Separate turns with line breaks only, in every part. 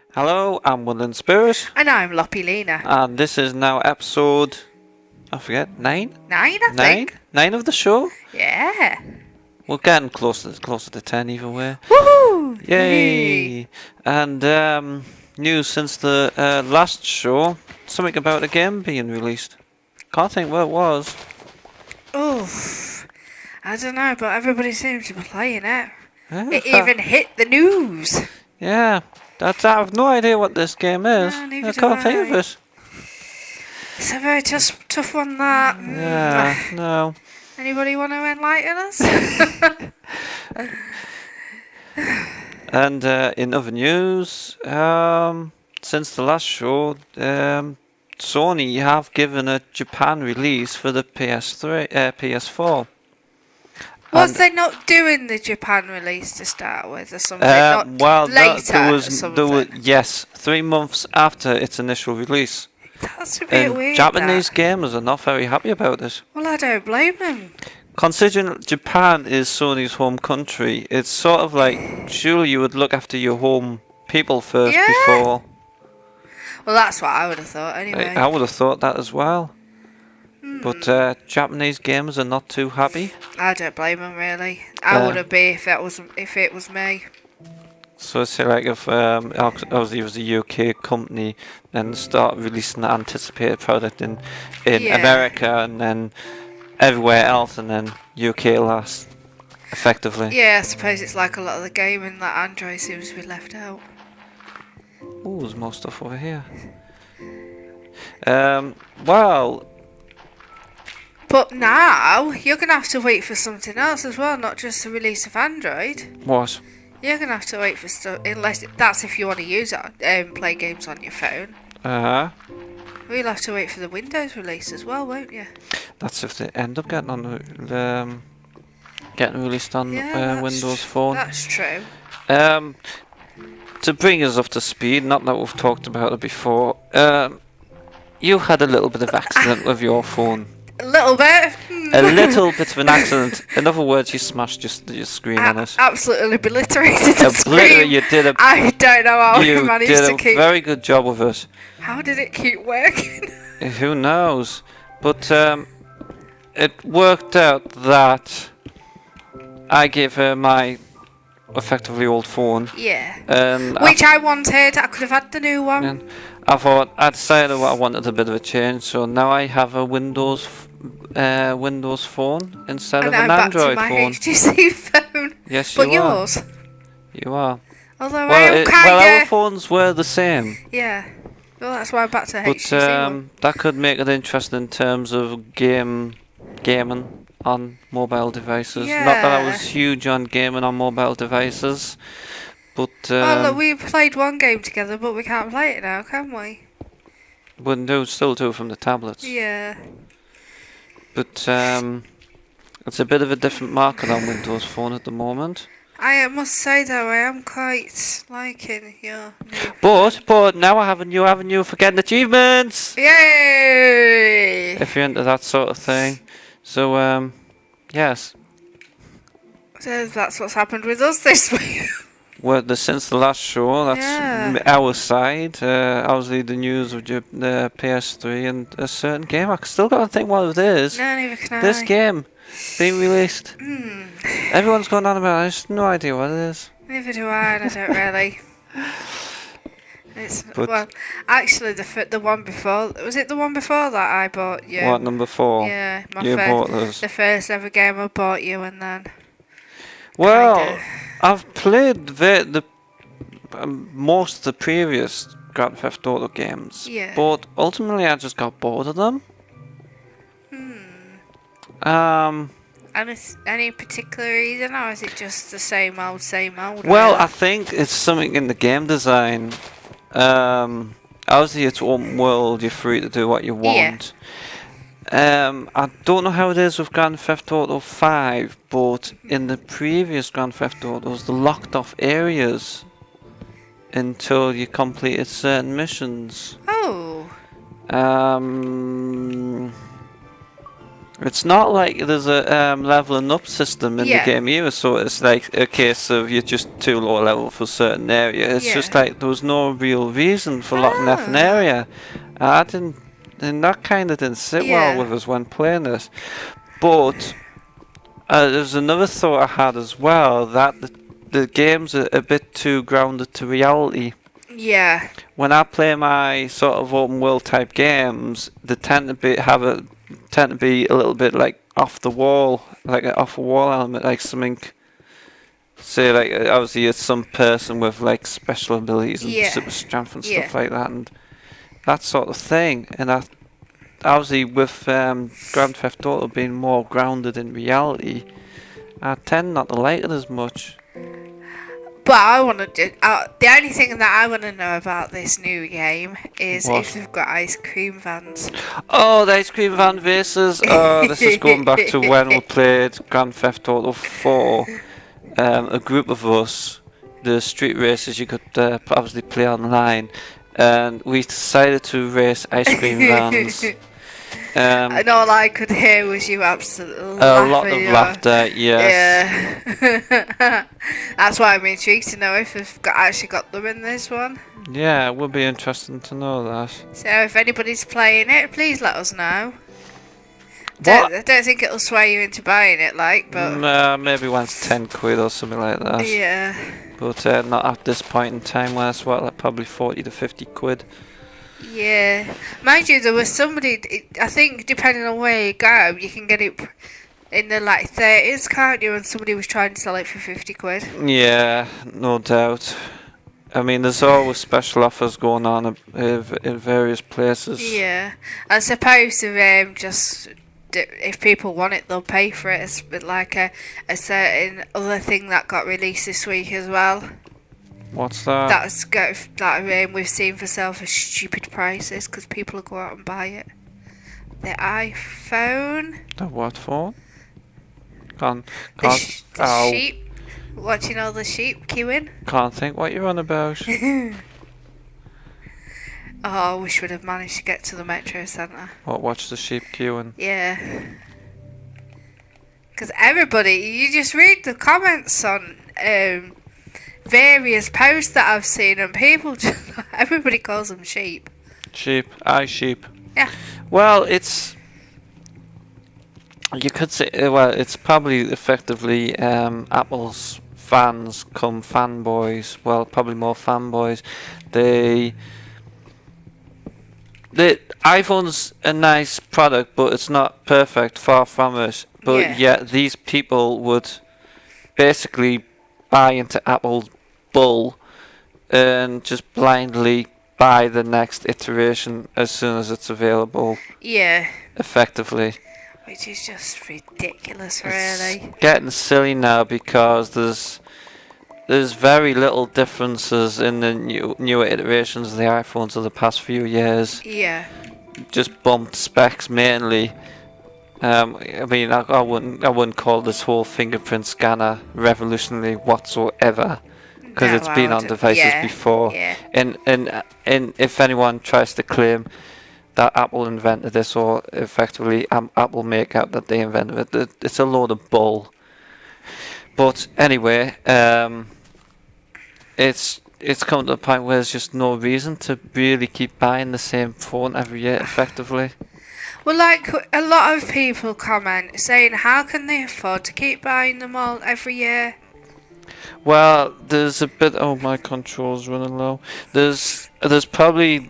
Hello, I'm Woodland Spirit,
And I'm Loppy Lena.
and this is now episode, I forget, 9?
9, I think.
9 of the show?
Yeah.
We're getting closer to 10 either way.
Woohoo!
Yay! And news since the last show, something about a game being released. Can't think what it was.
Oof. I don't know, but everybody seems to be playing it.
Yeah,
It even hit the news.
yeah, I have no idea what this game is.
No, neither
I
do
can't think of
I.
it.
It's a very tough one, that.
Yeah, no.
Anybody want to enlighten us?
And in other news, since the last show, Sony have given a Japan release for the PS4.
Was
And,
they not doing the Japan release to start with, or something? Not
well,
later,
there
or
was
something?
yes, 3 months after its initial release.
That's a bit
And
weird.
Japanese
that.
gamers are not very happy about this.
Well, I don't blame them.
Considering Japan is Sony's home country, it's sort of like, surely you would look after your home people first
Yeah.
before.
Well, that's what I would have thought, anyway.
I would have thought that as well. But Japanese gamers are not too happy.
I don't blame them, really. I wouldn't be if it was me.
So say like if obviously it was a UK company and start releasing the anticipated product in
Yeah.
America and then everywhere else and then UK last, effectively.
Yeah, I suppose it's like a lot of the gaming that Android seems to be left out.
Ooh, there's more stuff over here. Well,
But now you're gonna have to wait for something else as well, not just the release of Android.
what?
You're gonna have to wait for stuff, unless that's if you want to use it, play games on your phone. We'll have to wait for the Windows release as well, won't you?
That's if they end up getting on getting released on
Yeah,
Windows Phone.
That's true.
To bring us up to speed, not that we've talked about it before, you had a little bit of accident with your phone.
A little bit.
A little bit of an accident. In other words, you smashed your screen on it.
Absolutely obliterated the screen.
You did a
I don't know how you
you
managed
did
to
a
keep.
very good job with it.
How did it keep working?
Who knows? But it worked out that I gave her my effectively old phone.
Yeah.
And
Which I wanted. I could have had the new one.
And I thought I decided I wanted a bit of a change, so now I have a Windows phone instead of
And
an
I'm
Android
back to my
phone.
HTC phone.
Yes,
But
you are.
yours.
You are.
Although I
Well,
am
well, our
kinda.
phones were the same,
Yeah. Well, that's why I'm back to
but
HTC one.
that could make it interesting in terms of gaming on mobile devices. Not that I was huge on gaming on mobile devices, but
Well, look, we played one game together, but we can't play it now, can we?
we still do from the tablets.
Yeah.
But it's a bit of a different market on Windows Phone at the moment.
I must say though, I am quite liking your new.
But now I have a new avenue for getting achievements.
Yay!
If you're into that sort of thing. So yes.
So that's what's happened with us this week.
Well, since the last show, that's
Yeah.
our side. Obviously, the news of the PS3 and a certain game. I still got to think what it is.
No, neither can I.
This game being released.
Hmm.
Everyone's going on about it. I just no idea what it is.
Neither do I, and I don't really. It's
But-
well, actually, the one before, was it the one before that I bought you?
What, number 4?
Yeah, my
You
first,
bought this.
the first ever game I bought you, and then
Well,
kinda.
I've played the most of the previous Grand Theft Auto games,
Yeah.
but ultimately I just got bored of them.
Any particular reason, or is it just the same old,
Well,
really?
I think it's something in the game design. Obviously, it's open world. You're free to do what you want. I don't know how it is with Grand Theft Auto 5, but in the previous Grand Theft Autos, the locked off areas until you completed certain missions.
Oh,
It's not like there's a leveling up system in the game either, so it's like a case of you're just too low level for a certain area. It's just like there was no real reason for locking off an area. And that kind of didn't sit well with us when playing this. But there's another thought I had as well, that the games are a bit too grounded to reality.
Yeah.
When I play my sort of open world type games, they tend to be a little bit like off the wall, like an off the wall element, like something. Say like obviously it's some person with like special abilities and super strength and stuff like that, and that sort of thing. And that obviously with Grand Theft Auto being more grounded in reality, I tend not to like it as much.
But I want to do. The only thing that I want to know about this new game is if they've got ice cream vans.
Oh, the ice cream van races! Oh, this is going back to when we played Grand Theft Auto 4. A group of us, the street races you could obviously play online, and we decided to race ice cream vans.
And all I could hear was you absolutely
a lot of laughter, yes.
Yeah. That's why I'm intrigued to know if they've actually got them in this one.
Yeah, it would be interesting to know that.
So if anybody's playing it, please let us know. I don't think it'll sway you into buying it, but...
maybe once 10 quid or something like that.
Yeah.
But not at this point in time, when it's like probably 40 to 50 quid.
Yeah. Mind you, there was somebody, I think depending on where you go, you can get it in the 30s, can't you? And somebody was trying to sell it for 50 quid.
Yeah, no doubt. I mean, there's always special offers going on in various places.
Yeah. I suppose if people want it, they'll pay for it. It's a bit like a certain other thing that got released this week as well.
What's that?
That we've seen for sale for stupid prices because people will go out and buy it. The iPhone.
The what phone?
The sheep. Watching all the sheep queuing.
Can't think what you're on about.
Oh, I wish we'd have managed to get to the Metro Centre.
Watch the sheep queuing?
Yeah. Because you just read the comments on various posts that I've seen, and everybody calls them sheep.
Sheep. Sheep.
Yeah.
Well, you could say, it's probably effectively Apple's fans come fanboys. Well, probably more fanboys. The iPhone's a nice product, but it's not perfect, far from it. But yet these people would basically buy into Apple's bull and just blindly buy the next iteration as soon as it's available.
Yeah.
Effectively.
Which is just ridiculous, really.
It's getting silly now because there's very little differences in the newer iterations of the iPhones of the past few years.
Yeah.
Just bumped specs mainly. I mean, I wouldn't call this whole fingerprint scanner revolutionary whatsoever, because it's been on devices before.
Yeah.
And if anyone tries to claim that Apple invented this, or effectively Apple make out that they invented it, it's a load of bull. But anyway, it's come to the point where there's just no reason to really keep buying the same phone every year, effectively.
Well, a lot of people comment saying, how can they afford to keep buying them all every year?
Well, there's a bit. Oh, my control's running low. There's probably.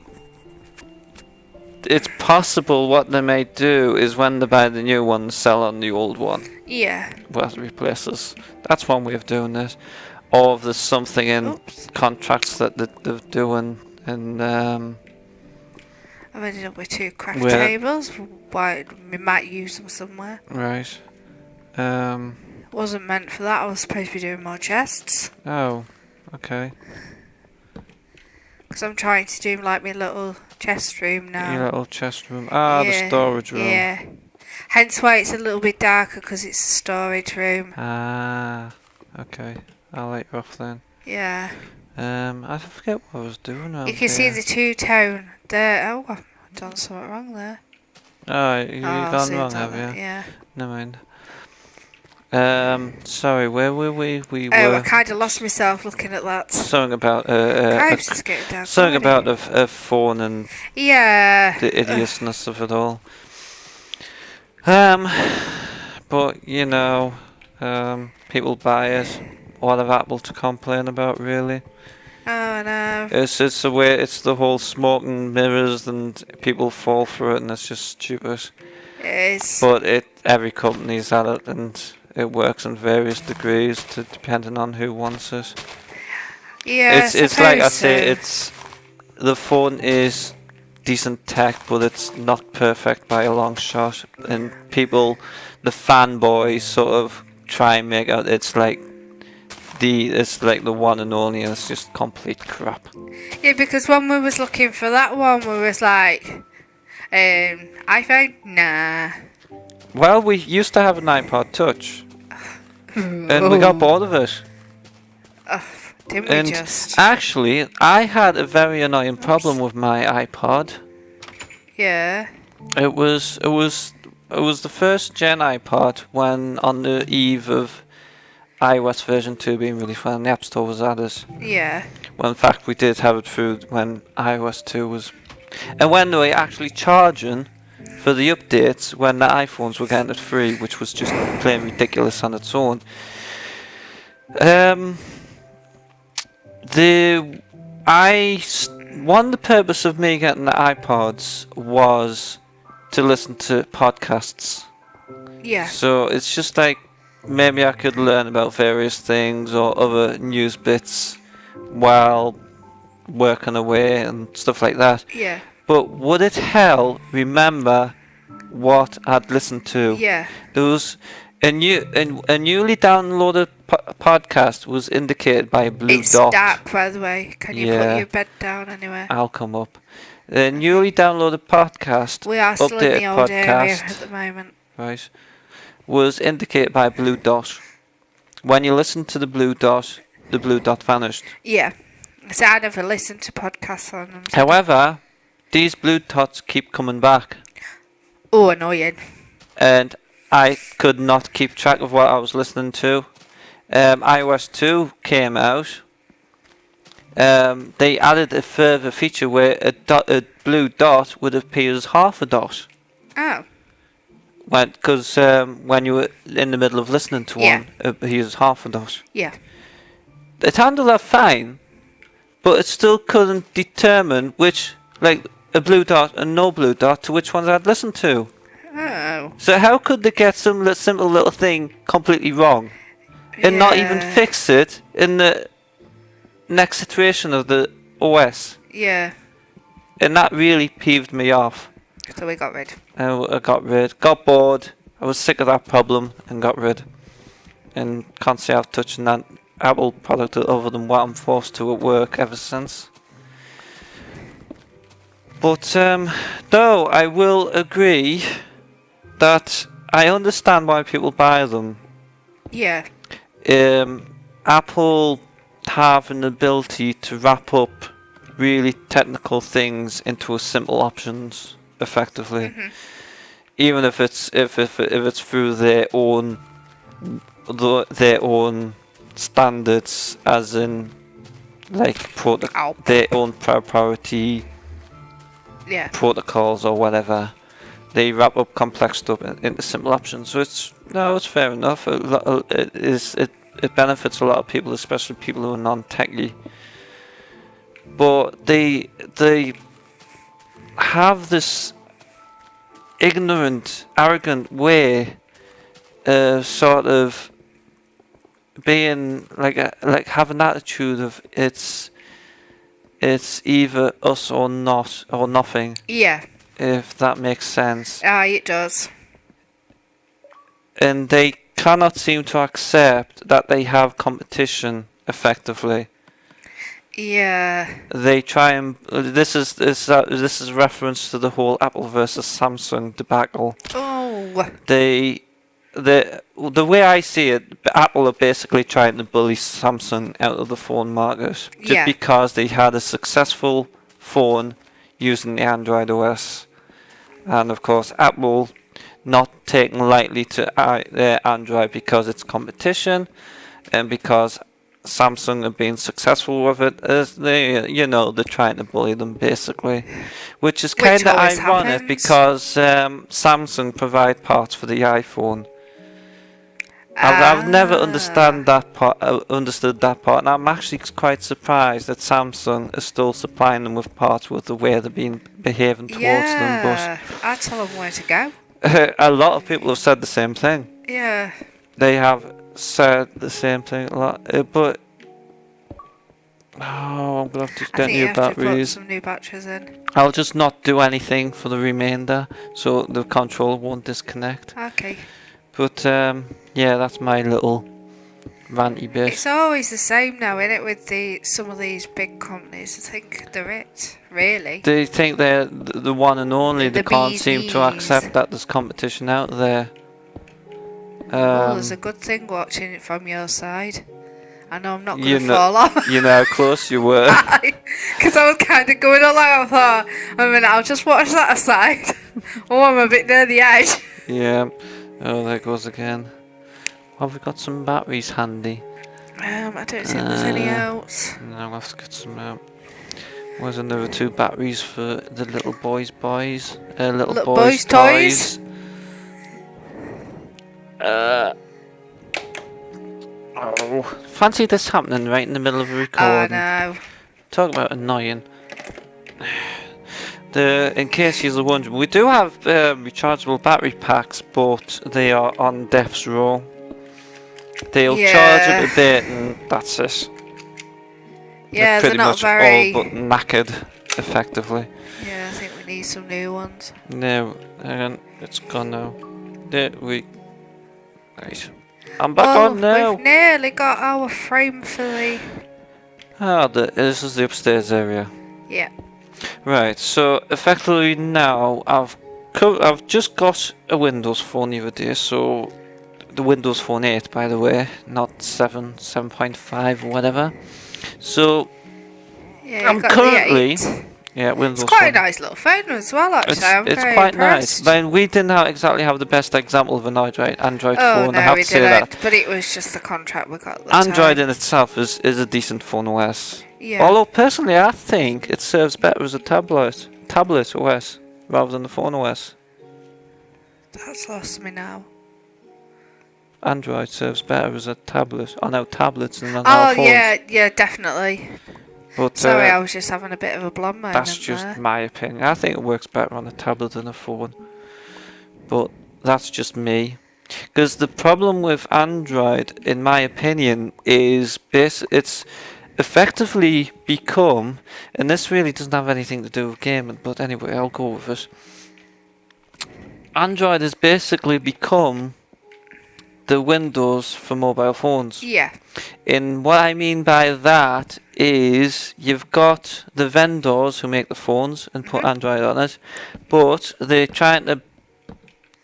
It's possible what they may do is when they buy the new one, sell on the old one.
Yeah.
Well, to replace this. That's one way of doing this. Or if there's something in contracts that they're doing, and
I've ended up with 2 craft tables. Why we might use them somewhere.
Right.
Wasn't meant for that. I was supposed to be doing more chests.
Oh, okay.
Because I'm trying to do my little chest room now.
Your little chest room. The storage room.
Yeah. Hence why it's a little bit darker, because it's a storage room.
Okay. I'll let you off then.
Yeah.
I forget what I was doing.
You can see the two-tone there. Oh, I've done something wrong there.
Oh, you've gone
see,
wrong,
I've
have
done that,
you?
yeah.
Never mind. Sorry, where were we? We
Oh, I
were
kind of lost myself looking at that.
something about
Cribes is getting down.
something about a phone and
Yeah.
the idiotsness of it all. But you know, people buy it. What have Apple to complain about, really?
Oh no.
It's the way, it's the whole smoke and mirrors, and people fall for it, and it's just stupid.
It is.
But every company's at it, and it works in various degrees, depending on who wants it.
Yeah.
It's like I say, it's the phone is decent tech, but it's not perfect by a long shot. And people, the fanboys, sort of try and make out it's like the one and only, and it's just complete crap.
Yeah, because when we was looking for that one, we was like, iPhone, nah.
Well, we used to have an iPod Touch, and we got bored of it.
Didn't we
And
just?
actually, I had a very annoying problem with my iPod.
Yeah.
It was the first gen iPod when on the eve of iOS version 2 being released, when the App Store was added.
Yeah.
Well, in fact, we did have it through when iOS 2 was, and when they were actually charging for the updates when the iPhones were getting it free, which was just plain ridiculous on its own. One of the purpose of me getting the iPods was to listen to podcasts.
Yeah.
So it's just like maybe I could learn about various things or other news bits while working away and stuff like that.
Yeah.
But would it remember what I'd listened to?
Yeah.
There was a newly downloaded podcast was indicated by a blue
It's
dot.
dark, by the way. Can you put your bed down anywhere?
I'll come up. The newly downloaded podcast,
We are still in the
updated
old area
podcast,
at the moment.
right, was indicated by a blue dot. When you listen to the blue dot vanished.
Yeah. So I never listened to podcasts on them.
However, these blue dots keep coming back,
Oh, annoying.
and I could not keep track of what I was listening to. iOS 2 came out. They added a further feature where a blue dot would appear as half a dot.
Oh.
Because when you were in the middle of listening to one, it appears as half a dot.
Yeah.
It handled that fine, but it still couldn't determine which, like, a blue dot and no blue dot, to which ones I'd listened to.
Oh.
So how could they get some simple little thing completely wrong and not even fix it in the next iteration of the OS?
Yeah.
And that really peeved me off.
So we got rid.
I got bored. I was sick of that problem and got rid. And can't say I've touched that Apple product other than what I'm forced to at work ever since. But though I will agree that I understand why people buy them.
Yeah.
Apple have an ability to wrap up really technical things into a simple options effectively.
Mm-hmm.
Even if it's through their own standards, as in like their own priority protocols or whatever. They wrap up complex stuff into simple options. So it's fair enough. It benefits a lot of people, especially people who are non-techy. But they have this ignorant, arrogant way of sort of being like have an attitude of it's either us or not or nothing.
Yeah.
If that makes sense.
It does.
And they cannot seem to accept that they have competition effectively.
Yeah.
They try and this is a reference to the whole Apple versus Samsung debacle.
Oh.
The way I see it, Apple are basically trying to bully Samsung out of the phone market just because they had a successful phone using the Android OS. And of course, Apple not taking lightly to Android because it's competition, and because Samsung have been successful with it, as they're trying to bully them basically, which is kind of ironic because Samsung provide parts for the iPhone. I've never understood that part, and I'm actually quite surprised that Samsung is still supplying them with parts with the way they've been behaving towards them.
But I tell them where to go.
A lot of people have said the same thing.
Yeah.
They have said the same thing a lot, but I'm gonna have to get new batteries.
To put some new batteries in.
I'll just not do anything for the remainder, so the controller won't disconnect.
Okay.
But yeah, that's my little ranty bit.
It's always the same now, isn't it, with some of these big companies? I think they're it, really.
They think they're the one and only. They can't seem to accept that there's competition out there.
There's a good thing watching it from your side. I know I'm not going to fall off.
You know how close you were.
Because I was kind of going along. I thought, I'll just watch that aside. Oh, I'm a bit near the edge.
Yeah. Oh, there goes again. Have we got some batteries handy?
I don't think there's any else.
No, I'll have to get some out. Where's another 2 batteries for the little boys' toys? Oh, fancy this happening right in the middle of a recording.
Oh no.
Talk about annoying. In case you're wondering, we do have rechargeable battery packs, but they are on death's row. They'll charge it a bit and that's it.
Yeah,
they're pretty
not
much
very...
all but knackered, effectively.
Yeah, I think we need some new ones.
No, it's gone now. Right. I'm back on now.
We've nearly got our frame for the...
this is the upstairs area.
Yeah.
Right, so effectively now I've just got a Windows Phone the other day, so the Windows Phone 8 by the way, not 7.5 or whatever. So I'm currently Windows
It's quite
Phone.
a nice little phone as well actually.
It's quite nice. Then we didn't exactly have the best example of an Android phone.
No,
I have
we
to say
didn't,
that.
But it was just the contract we got at the
Android
time.
in itself is a decent phone OS.
Yeah.
Although personally I think it serves better as a tablet OS rather than the phone OS.
That's lost me now.
Android serves better as a tablet. I know tablets and on our phones.
Yeah, definitely.
But
sorry, I was just having a bit of a blonde moment.
That's just my opinion. I think it works better on a tablet than a phone. But that's just me. Because the problem with Android, in my opinion, is it's effectively become, and this really doesn't have anything to do with gaming, but anyway, I'll go with it. Android has basically become the Windows for mobile phones.
Yeah.
And what I mean by that is you've got the vendors who make the phones and put Android on it, but they're trying to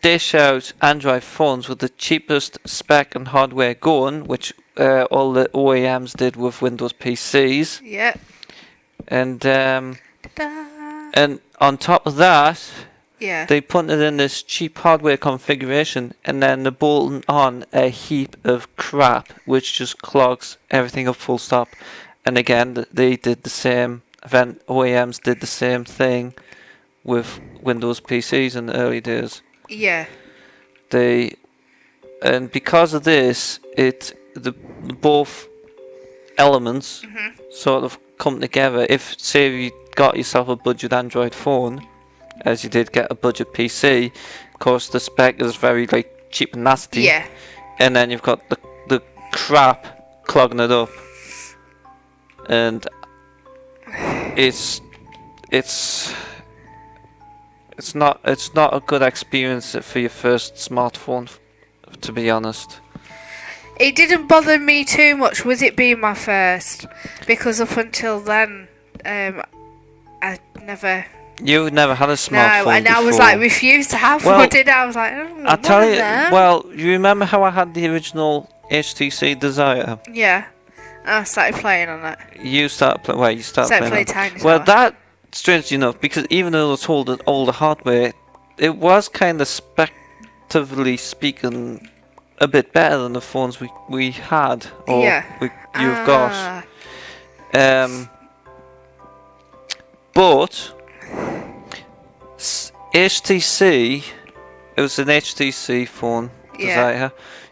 dish out Android phones with the cheapest spec and hardware going, which all the OEMs did with Windows PCs.
Yeah.
And on top of that, they put it in this cheap hardware configuration, and then they're bolting on a heap of crap, which just clogs everything up full stop. And again, they did the same. OEMs did the same thing with Windows PCs in the early days.
Yeah.
And because of this, both elements sort of come together. If say you got yourself a budget Android phone, as you did get a budget PC, of course the spec is very cheap and nasty.
Yeah.
And then you've got the crap clogging it up, and it's not a good experience for your first smartphone, to be honest.
It didn't bother me too much with it being my first, because up until then, I never.
You never had a smartphone
No, and
before.
I was refused to have one. I was like,
I tell you. Well, you remember how I had the original HTC Desire?
Yeah, I started playing on it.
You started playing. You started playing.
Tiny
Well, that, strangely enough, because even though it's all the hardware it was kind of spectively speaking a bit better than the phones we had or you've got. But HTC, it was an HTC phone designer,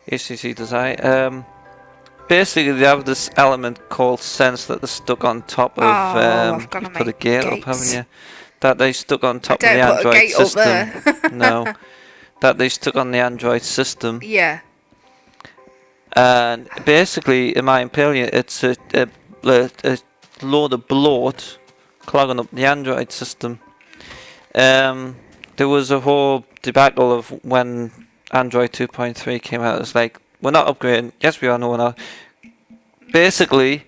HTC design. Basically, they have this element called Sense that they're stuck on top of. You've put a gate up, haven't you? That they stuck on top of the Android system. No, that they stuck on the Android system.
Yeah.
And basically, in my opinion, it's a load of bloat clogging up the Android system. There was a whole debacle of when Android 2.3 came out. It's like, we're not upgrading. Yes, we are. No, we're not. Basically,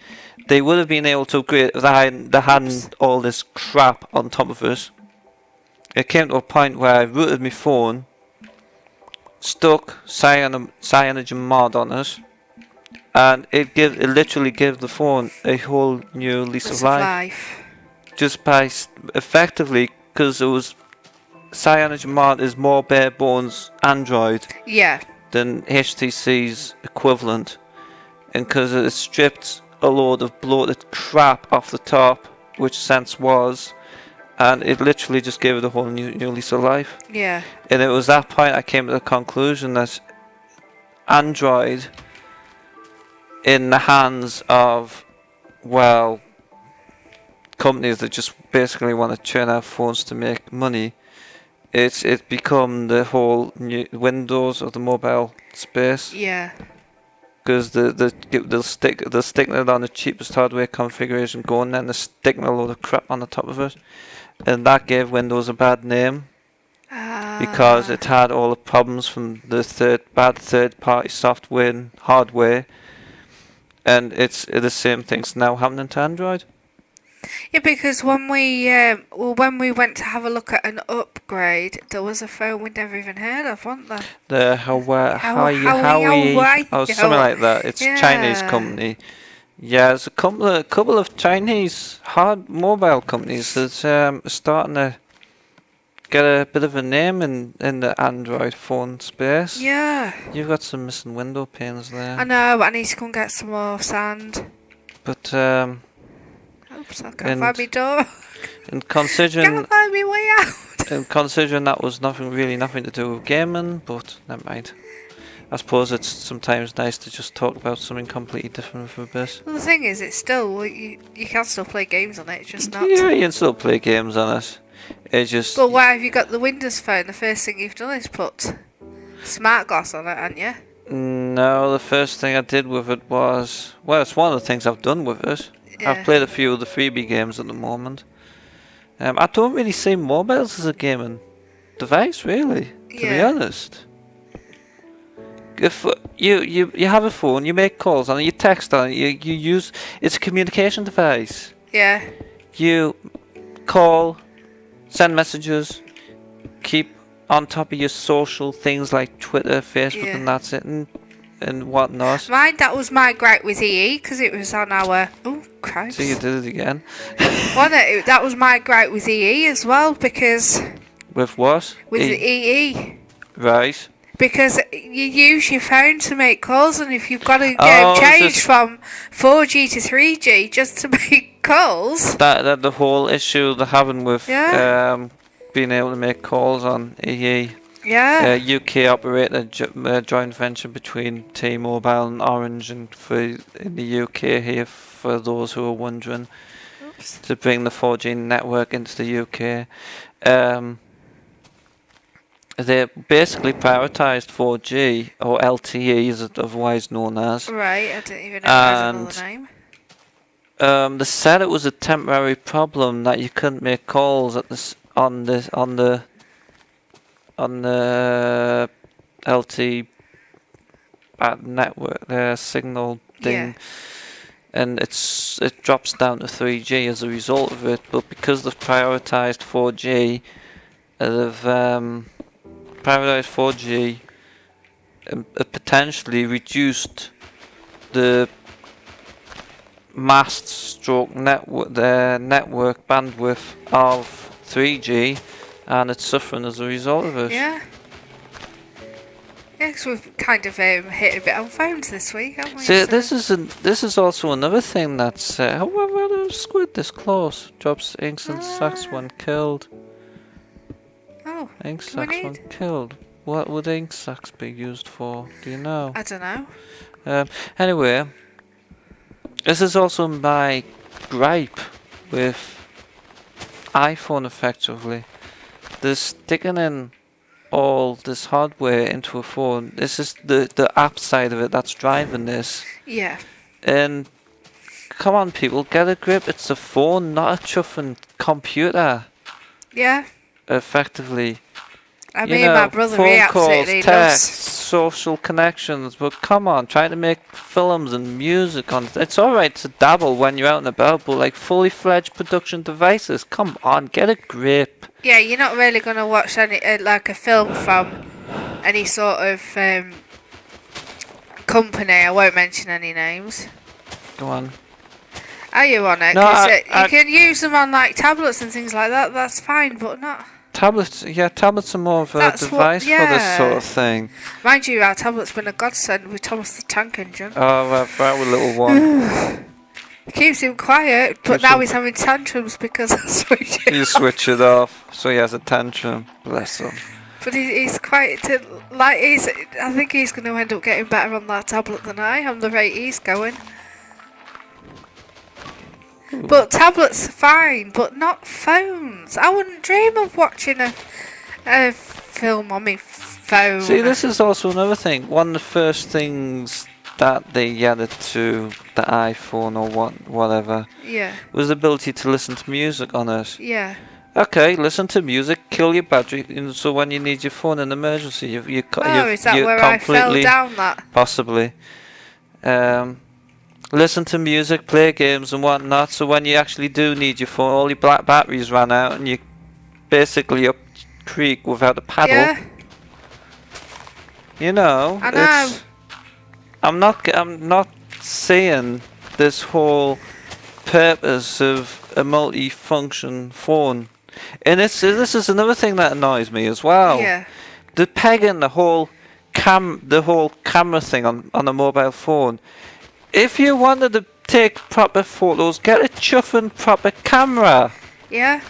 they would have been able to upgrade if they hadn't all this crap on top of it. It came to a point where I rooted my phone, stuck cyanogen mod on it, and it literally gave the phone a whole new lease of life. Just by effectively, because it was cyanogen mod is more bare bones Android than HTC's equivalent, and because it stripped a load of bloated crap off the top, which Sense was, and it literally just gave it a whole new lease of life.
Yeah.
And it was that point I came to the conclusion that Android, in the hands of, well, companies that just basically want to churn out phones to make money, it's become the whole new Windows of the mobile space.
Yeah.
Because they'll stick it on the cheapest hardware configuration going, and they're sticking a load of crap on the top of it, and that gave Windows a bad name because it had all the problems from the bad third-party software and hardware, and it's the same thing's now happening to Android.
Yeah, because when we went to have a look at an upgrade, there was a phone we'd never even heard of, wasn't there?
The Huawei, or something like that. It's a Chinese company. Yeah, there's a couple of Chinese mobile companies that's starting to get a bit of a name in the Android phone space.
Yeah.
You've got some missing window panes there.
I know, but I need to go and get some more sand.
But
oops, I can't find my door.
And considering
Can't find my way out.
And considering that was nothing to do with gaming, but never mind. I suppose it's sometimes nice to just talk about something completely different for a bit.
Well, the thing is, it's still you can still play games on it, it's just not.
Yeah, you can still play games on it. It's just.
But why have you got the Windows phone? The first thing you've done is put smart glass on it, haven't you?
No, the first thing I did with it was, well, it's one of the things I've done with it. Yeah. I've played a few of the freebie games at the moment. I don't really see mobiles as a gaming device, really, to be honest. If you have a phone, you make calls on it, you text on it, you use, it's a communication device.
Yeah.
You call, send messages, keep on top of your social things like Twitter, Facebook, and that's it, and whatnot.
That was my gripe with EE, because it was on our... Oh, Christ.
So you did it again.
That was my gripe with EE as well, because...
With what?
With the EE.
Right.
Because you use your phone to make calls, and if you've got to change from 4G to 3G just to make calls... That
the whole issue they're having with being able to make calls on EE.
Yeah.
UK operator joint venture between T-Mobile and Orange, and in the UK here, for those who are wondering, to bring the 4G network into the UK. They basically prioritised 4G, or LTE as it's otherwise known as.
Right, I didn't even know the name.
They said it was a temporary problem that you couldn't make calls on the LTE network signal thing, and it drops down to 3G as a result of it. But because they've prioritised 4G, potentially reduced the mast stroke network bandwidth of 3G and it's suffering as a result of it.
Yeah. Yeah, 'cause we've kind of hit a bit on phones this week, haven't we?
See,
So-
this is also another thing that's however a squid this close drops inks and sacks when killed.
Oh,
Ink
do we
sacks when
need?
killed. What would ink sacks be used for? Do you know?
I don't know.
Anyway, this is also my gripe with iPhone effectively. They're sticking in all this hardware into a phone. This is the app side of it that's driving this.
Yeah.
And come on, people, get a grip. It's a phone, not a chuffing computer.
Yeah.
Effectively.
I
You
mean,
know,
my brother, he
phone calls,
absolutely
texts,
loves.
social connections. But come on, trying to make films and music on it's alright to dabble when you're out and about, but like fully fledged production devices, come on, get a grip.
Yeah, you're not really going to watch any like a film from any sort of company. I won't mention any names.
Go on.
Are you on it?
No,
'Cause,
I-
you can use them on like tablets and things like that. That's fine, but not.
Tablets, yeah, tablets are more of a
That's what-
device for this
yeah.
sort of thing.
Mind you, our tablet's been a godsend with Thomas the Tank Engine.
Oh, right with little one.
It keeps him quiet, but
Keeps
now
him-
he's having tantrums because I switched it.
You switch it off, so he has a tantrum. Bless him.
But he's quite I think he's going to end up getting better on that tablet than I am. The rate he's going. But tablets are fine, but not phones. I wouldn't dream of watching a film on my phone.
See, this is also another thing. One of the first things that they added to the iPhone or whatever
Yeah,
was the ability to listen to music on it.
yeah.
Okay, listen to music, kill your battery, so when you need your phone in emergency,
Oh, is that
you're
where I fell
completely
down that?
possibly. Listen to music, play games and whatnot, so when you actually do need your phone, all your black batteries ran out and you basically up creek without a paddle.
Yeah,
You know,
I know.
I'm not seeing this whole purpose of a multi-function phone. And this is another thing that annoys me as well.
Yeah,
The pegging the whole camera thing on a mobile phone. If you wanted to take proper photos, get a chuffing proper camera.
yeah.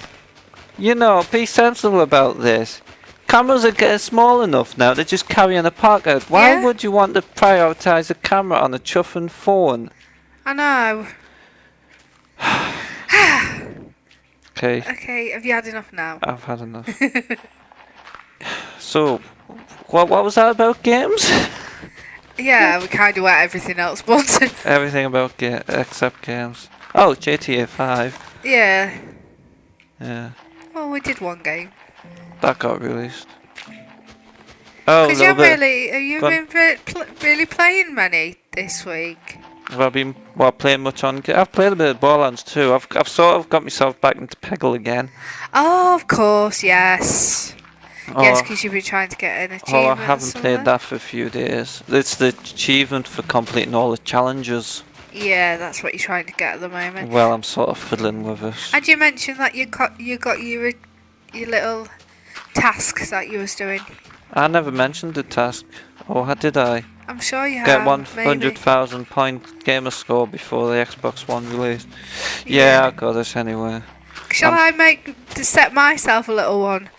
You know, be sensible about this. Cameras are getting small enough now to just carry in a pocket. Why
Yeah.
would you want to prioritise a camera on a chuffing phone?
I know.
Okay,
Okay, have you had enough now?
I've had enough. So, what was that about games?
Yeah, we kind of went everything else, but
Everything about except games. Oh, GTA 5.
yeah.
Yeah,
Well, we did one game.
that got released. Oh, a
Because you
little
haven't
bit.
really, have you
Go on.
been really playing many this week?
Have I been playing much on? I've played a bit of Borderlands too. I've sort of got myself back into Peggle again.
Oh, of course, yes.
Oh,
Yes, because you've been trying to get an
oh,
achievement.
I
or
haven't
something.
played that for a few days. It's the achievement for completing all the challenges.
Yeah, that's what you're trying to get at the moment.
Well, I'm sort of fiddling with it.
And you mentioned that you got your little tasks that you was doing.
I never mentioned the task. Or did I?
I'm sure you
Get
have.
100,000 point gamer score before the Xbox One release.
Yeah.
Yeah, I got it anyway.
Shall I set myself a little one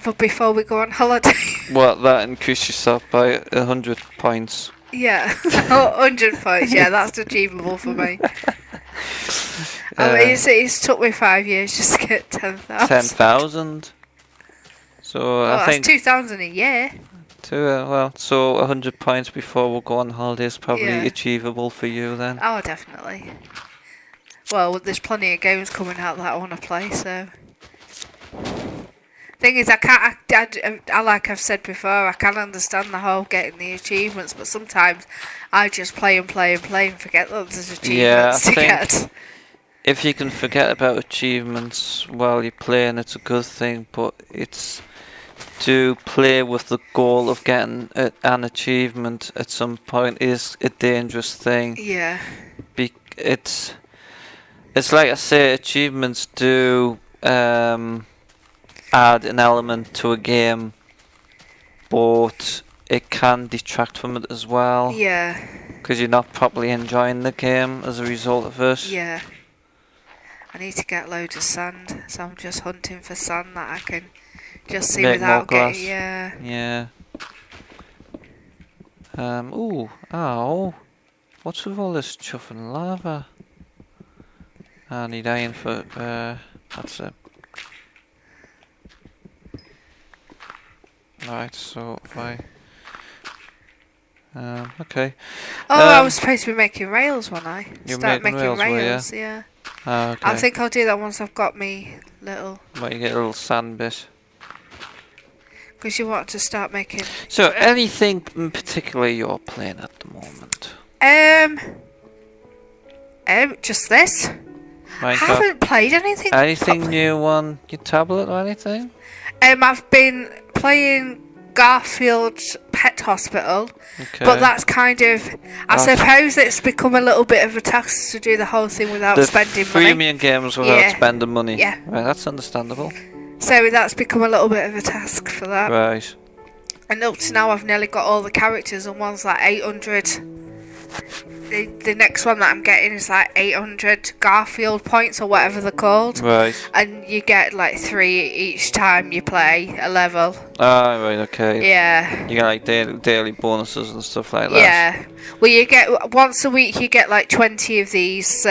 for before we go on holiday?
What, that increase yourself by 100 points?
Yeah, 100 points. Yeah, that's achievable for me. It's took me 5 years just to get 10,000.
10,000. So
Well,
I think
that's 2,000 a year.
so 100 points before we'll go on holiday is probably
Yeah.
achievable for you then.
Oh, definitely. Well, there's plenty of games coming out that I want to play, so. Thing is, I like I've said before, I can understand the whole getting the achievements, but sometimes I just play and forget that there's achievements
I
to
think-
get.
If you can forget about achievements while you're playing, it's a good thing, but it's to play with the goal of getting an achievement at some point is a dangerous thing.
Yeah,
It's like I say, achievements do add an element to a game, but it can detract from it as well.
Yeah.
Because you're not properly enjoying the game as a result of it.
Yeah. I need to get loads of sand, so I'm just hunting for sand that I can just see
Make
without
more
getting.
glass.
Yeah.
Ooh, ow. What's with all this chuff and lava? I need iron for, that's it. Right, so if I... okay.
I was supposed to be making rails, wasn't I?
You're
Start
making
making
rails, were
yeah.
Ah, okay.
I think I'll do that once I've got me little...
Well, you get a little sand bit.
Because you want to start making...
So, anything in particular you're playing at the moment?
Just this.
Minecraft?
I haven't played anything.
Anything new on your tablet or anything?
I've been playing Garfield's Pet Hospital,
Okay.
but that's kind of... I suppose it's become a little bit of a task to do the whole thing without spending money.
The freemium games without spending money.
Yeah.
Right, that's understandable.
So that's become a little bit of a task for that.
Right.
And up to now I've nearly got all the characters, and one's like 800. The next one that I'm getting is like 800 Garfield points or whatever they're called.
Right.
And you get like 3 each time you play a level.
Ah, right, okay.
Yeah.
You get like daily bonuses and stuff like that.
Yeah. Well, you get once a week you get like 20 of these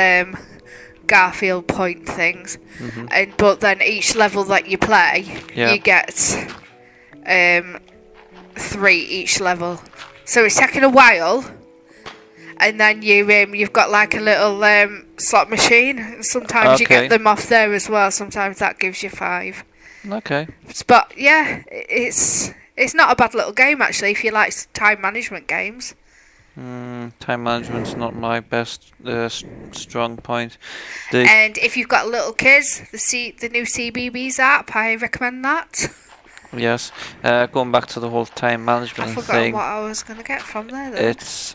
Garfield point things.
Mm-hmm.
But then each level that you play, you get 3 each level. So it's taking a while. And then you've got like a little slot machine. And sometimes you get them off there as well. Sometimes that gives you 5.
Okay.
But yeah, it's not a bad little game actually if you like time management games.
Time management's not my best strong point.
And if you've got little kids, the new CBBS app, I recommend that.
Yes. Going back to the whole time management thing.
I forgot what I was going to get from there then.
It's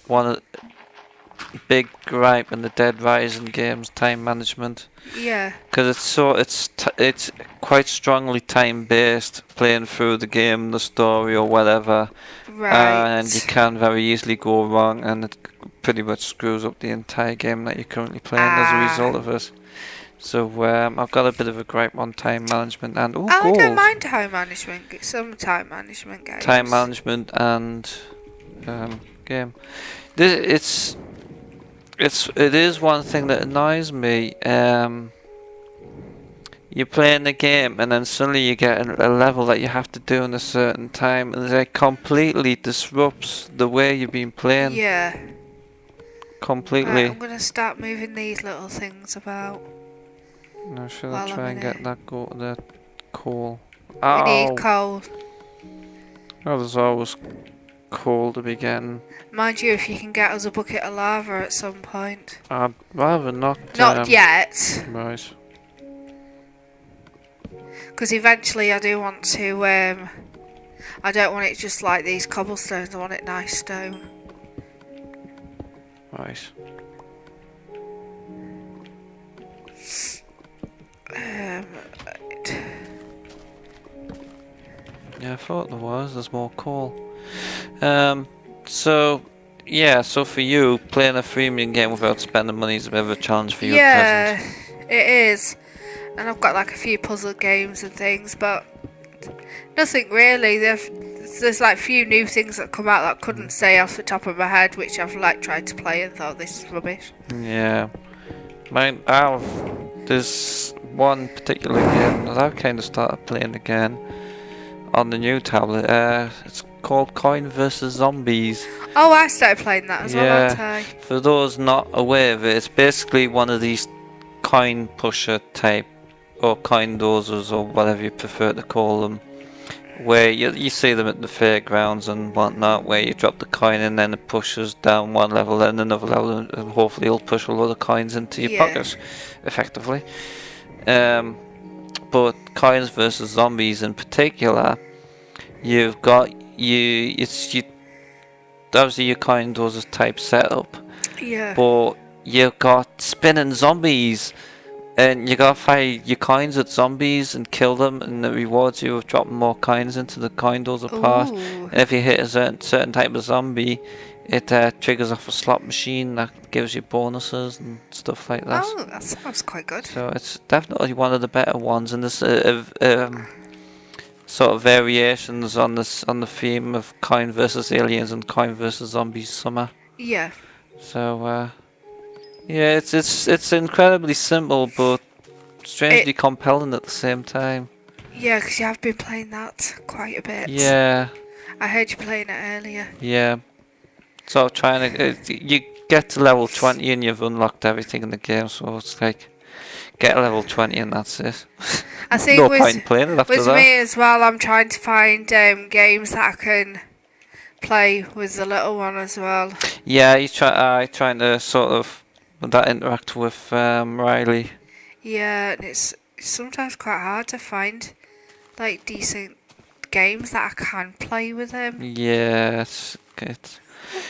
one of the big gripe in the Dead Rising games, time management.
Yeah.
Because it's quite strongly time based, playing through the game, the story or whatever.
Right.
And you can very easily go wrong, and it pretty much screws up the entire game that you're currently playing as a result of it. So I've got a bit of a gripe on time management and gold.
I don't mind time management. Some time management games.
Time management and game. It is one thing that annoys me. You're playing the game and then suddenly you get a level that you have to do in a certain time, and it completely disrupts the way you've been playing.
Yeah.
Completely.
Right, I'm gonna start moving these little things about.
No, should I try and get that coal?
We need coal.
Oh, there's always coal to be getting.
Mind you, if you can get us a bucket of lava at some point.
I'd rather not.
Not yet.
Right.
Because eventually I do want to. I don't want it just like these cobblestones. I want it nice stone.
Right. Yeah, I thought there was. There's more coal. So for you, playing a freemium game without spending money is a bit of a challenge for you at present.
Yeah, it is. And I've got like a few puzzle games and things, but nothing really. There's like few new things that come out that I couldn't say off the top of my head, which I've like tried to play and thought this is rubbish.
Yeah. There's one particular game that I've kind of started playing again on the new tablet. It's called Coin vs Zombies.
Oh, I started playing that as well, aren't I?
For those not aware of it, it's basically one of these coin pusher type, or coin dozers, or whatever you prefer to call them, where you see them at the fairgrounds and whatnot, where you drop the coin and then it pushes down one level, then another level, and hopefully it'll push a lot of coins into your pocket, effectively. But Coins versus Zombies in particular, you've got obviously your coin dozers type setup.
Yeah.
But you've got spinning zombies And you gotta find your coins at zombies and kill them, and it rewards you with dropping more coins into the coin doors apart.
Ooh.
And if you hit a certain type of zombie, it triggers off a slot machine that gives you bonuses and stuff like that.
Oh, that sounds quite good.
So it's definitely one of the better ones, and there's sort of variations on the theme of coin versus aliens and coin versus zombies summer.
Yeah.
So yeah, it's incredibly simple, but strangely compelling at the same time.
Yeah, because you have been playing that quite a bit.
Yeah.
I heard you playing it earlier.
Yeah. Sort of trying to you get to level 20 and you've unlocked everything in the game, so it's like get level 20 and that's it.
I think
no point in playing it after
with
that.
me as well, I'm trying to find games that I can play with the little one as well.
Yeah, he's trying to sort of that interact with Riley.
Yeah, and it's sometimes quite hard to find like decent games that I can play with him.
Yeah, it's good.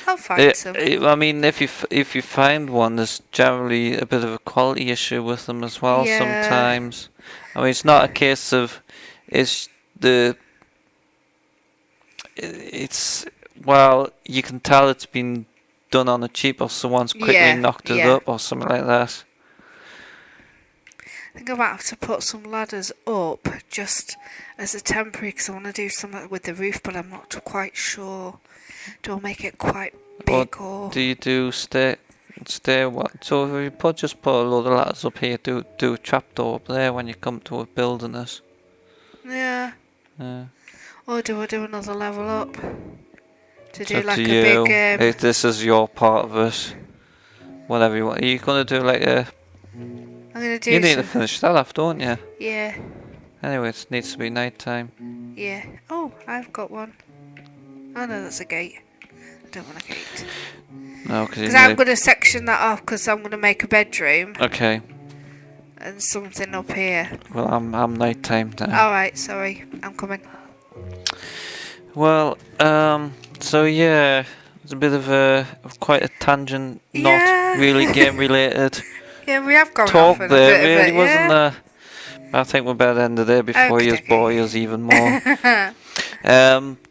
I'll find some.
I mean, if you find one, there's generally a bit of a quality issue with them as well.
Yeah.
Sometimes, I mean, it's not a case of well, you can tell it's been done on a cheap, or someone's quickly knocked it up or something like that.
I think I might have to put some ladders up just as a temporary because I want to do something with the roof, but I'm not quite sure. Do I make it quite big or
do you do stair what? So if you just put a load of ladders up here, do a trapdoor up there when you come to a building this.
Yeah.
Yeah.
Or do I do another level up? To do
It's up
like
to
a
you.
big
This is your part of it. Whatever you want. Are you gonna do like a?
I'm gonna do
You need to finish that off, don't you?
Yeah.
Anyway, it needs to be night time.
Yeah. Oh, I've got one. Oh no, that's a gate. I don't want a gate.
No, because
I'm going to section that off because I'm going to make a bedroom.
Okay.
And something up here.
Well, I'm night time now.
Alright, sorry. I'm coming.
Well, so yeah, it's a bit of quite a tangent, not really game related.
Yeah, we have gone
talk
off in
there,
a bit
really,
of it,
wasn't there? I think we're better end of there before you bore us even more.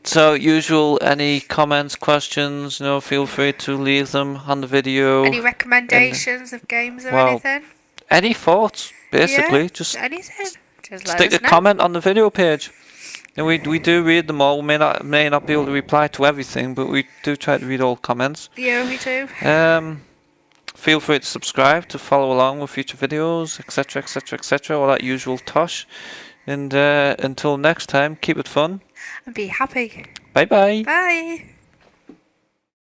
So usual, any comments, questions, feel free to leave them on the video.
Any recommendations of games or anything?
Any thoughts, basically.
Yeah,
just
anything. Just
stick a comment on the video page. And we do read them all. We may not be able to reply to everything, but we do try to read all comments.
Yeah, we do.
Feel free to subscribe to follow along with future videos, etc., etc., etc., all that usual tosh. And until next time, keep it fun.
And be happy.
Bye-bye.
Bye.